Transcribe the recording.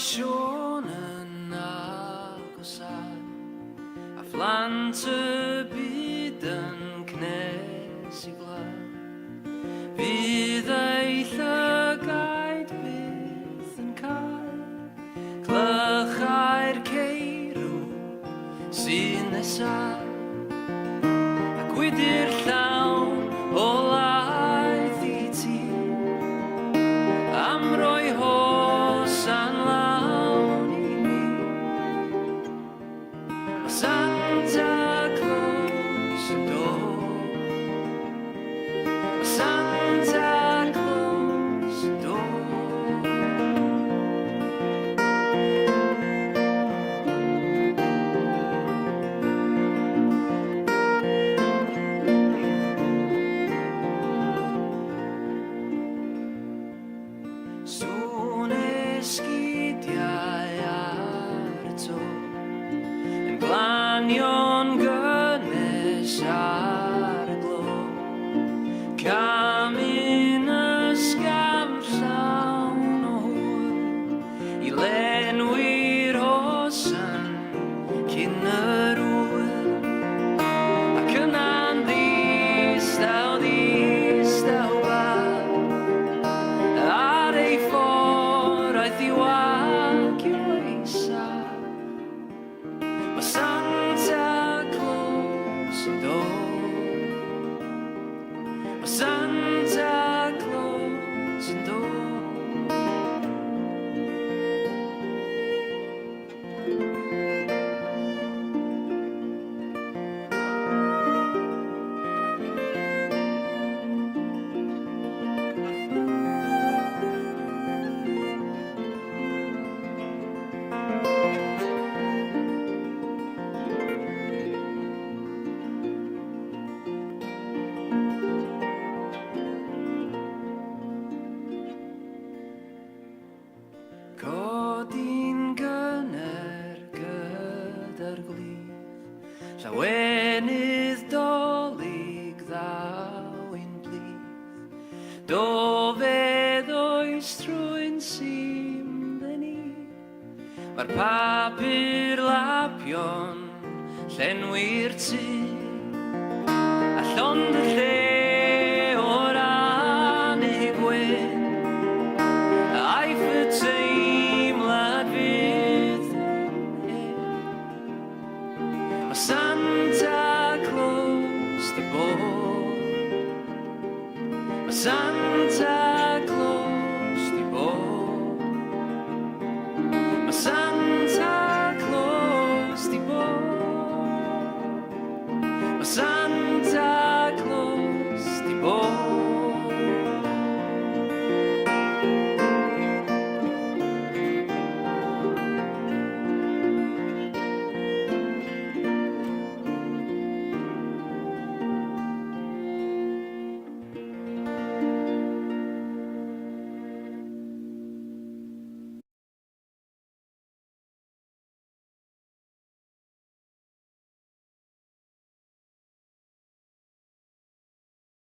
Sion yn agosau, a phlant y byd yn cnes I glad. Bydd ei llygaid byth yn cael Clychau'r Ceirw sy'n nesaf, a gwydr llawn o laeth I ti, am roi hosan lawn I mi. O Santa Claus yn dod, o Santa Claus yn dod. Sŵn esgidiau ar y to, yn glanio'n gynnes ar y glo, cam un ysgafn llawn o hwyl I lenwi'r hosan cyn yr wyl, ac yna'n ddistaw bach ar ei ffordd aeth I wagio eisaf. Mae Santa Claus yn dod, mae Santa Claus yn dod. Codi'n gynner gyda'r glith, llawenydd dolyg ddaw'n blith, dofedd oes trwy'n sim ni, mae'r papur lapion llenwi'r tŷ, a llond y lle